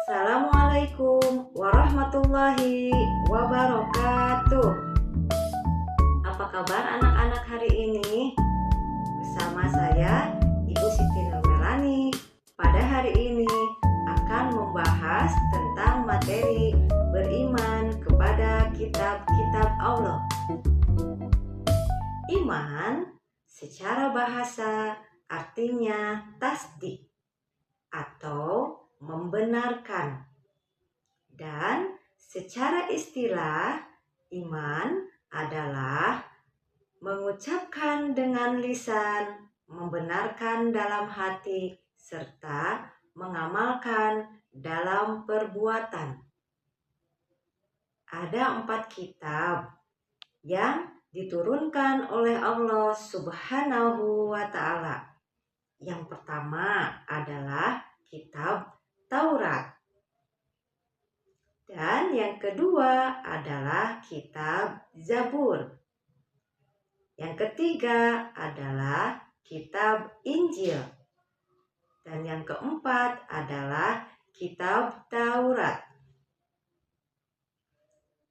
Assalamualaikum warahmatullahi wabarakatuh. Apa kabar anak-anak hari ini? Bersama saya, Ibu Siti Nurmelani. Pada hari ini akan membahas tentang materi beriman kepada kitab-kitab Allah. Iman secara bahasa artinya tasdik atau membenarkan, dan secara istilah iman adalah mengucapkan dengan lisan, membenarkan dalam hati, serta mengamalkan dalam perbuatan. Ada 4 kitab yang diturunkan oleh Allah Subhanahu wa Ta'ala. Yang pertama adalah kitab Taurat. Dan yang kedua adalah kitab Zabur. Yang ketiga adalah kitab Injil. Dan yang keempat adalah kitab Taurat.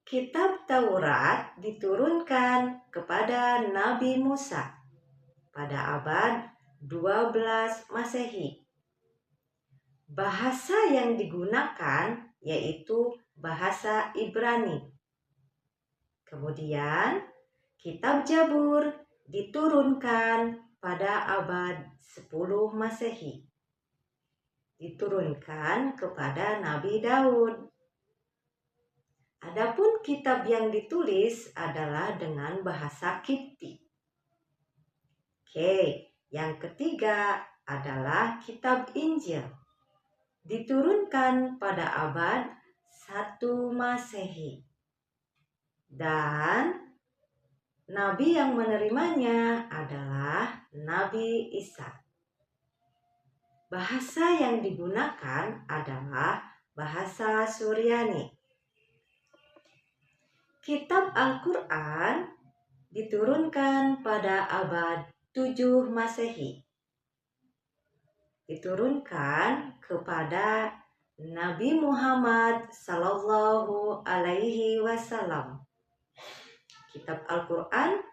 Kitab Taurat diturunkan kepada Nabi Musa pada abad 12 Masehi. Bahasa yang digunakan yaitu bahasa Ibrani. Kemudian, kitab Zabur diturunkan pada abad 10 Masehi. Diturunkan kepada Nabi Daud. Adapun kitab yang ditulis adalah dengan bahasa Kipti. Oke, yang ketiga adalah kitab Injil. Diturunkan pada abad 1 Masehi. Dan nabi yang menerimanya adalah Nabi Isa. Bahasa yang digunakan adalah bahasa Suryani. Kitab Al-Quran diturunkan pada abad 7 Masehi. Diturunkan kepada Nabi Muhammad Sallallahu Alaihi Wasallam. Kitab Al-Quran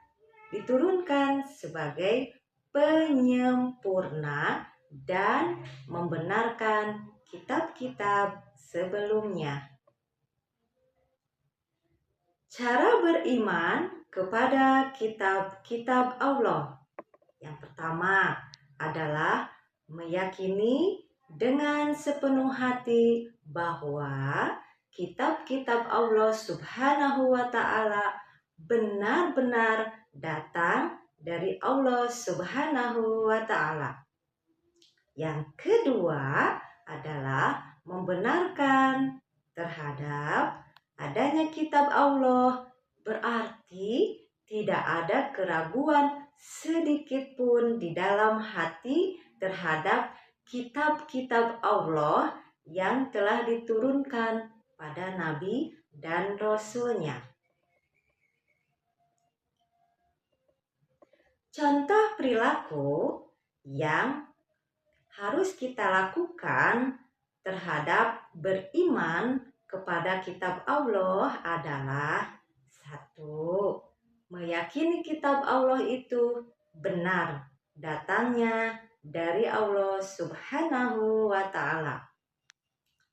diturunkan sebagai penyempurna dan membenarkan kitab-kitab sebelumnya. Cara beriman kepada kitab-kitab Allah. Yang pertama adalah meyakini dengan sepenuh hati bahwa kitab-kitab Allah Subhanahu wa Ta'ala benar-benar datang dari Allah Subhanahu wa Ta'ala. Yang kedua adalah membenarkan terhadap adanya kitab Allah, berarti tidak ada keraguan sedikit pun di dalam hati terhadap kitab-kitab Allah yang telah diturunkan pada Nabi dan Rasul-Nya. Contoh perilaku yang harus kita lakukan terhadap beriman kepada kitab Allah adalah 1. Meyakini kitab Allah itu benar datangnya dari Allah Subhanahu wa Ta'ala.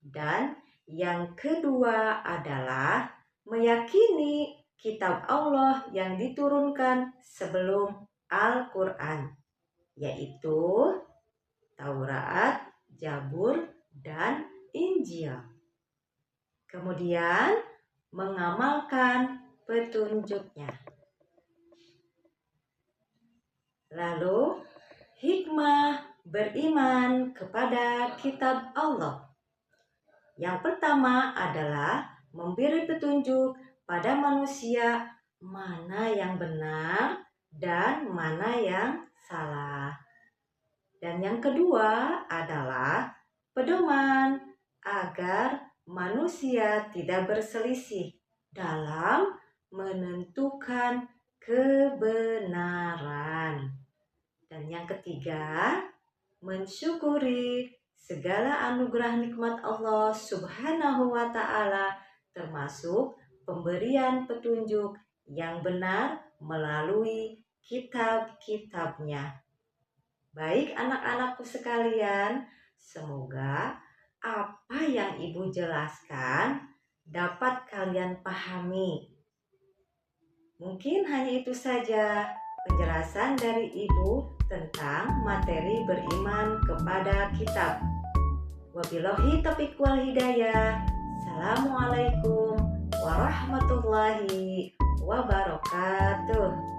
Dan yang kedua adalah meyakini kitab Allah yang diturunkan sebelum Al-Quran, yaitu Taurat, Zabur, dan Injil. Kemudian mengamalkan petunjuknya. Lalu hikmah beriman kepada kitab Allah. Yang pertama adalah memberi petunjuk pada manusia mana yang benar dan mana yang salah. Dan yang kedua adalah pedoman agar manusia tidak berselisih dalam menentukan kebenaran. Dan yang ketiga, mensyukuri segala anugerah nikmat Allah Subhanahu wa Ta'ala, termasuk pemberian petunjuk yang benar melalui kitab-kitabnya. Baik anak-anakku sekalian, semoga apa yang Ibu jelaskan dapat kalian pahami. Mungkin hanya itu saja penjelasan dari Ibu tentang materi beriman kepada kitab. Wabillahi taufiq wal hidayah. Assalamualaikum warahmatullahi wabarakatuh.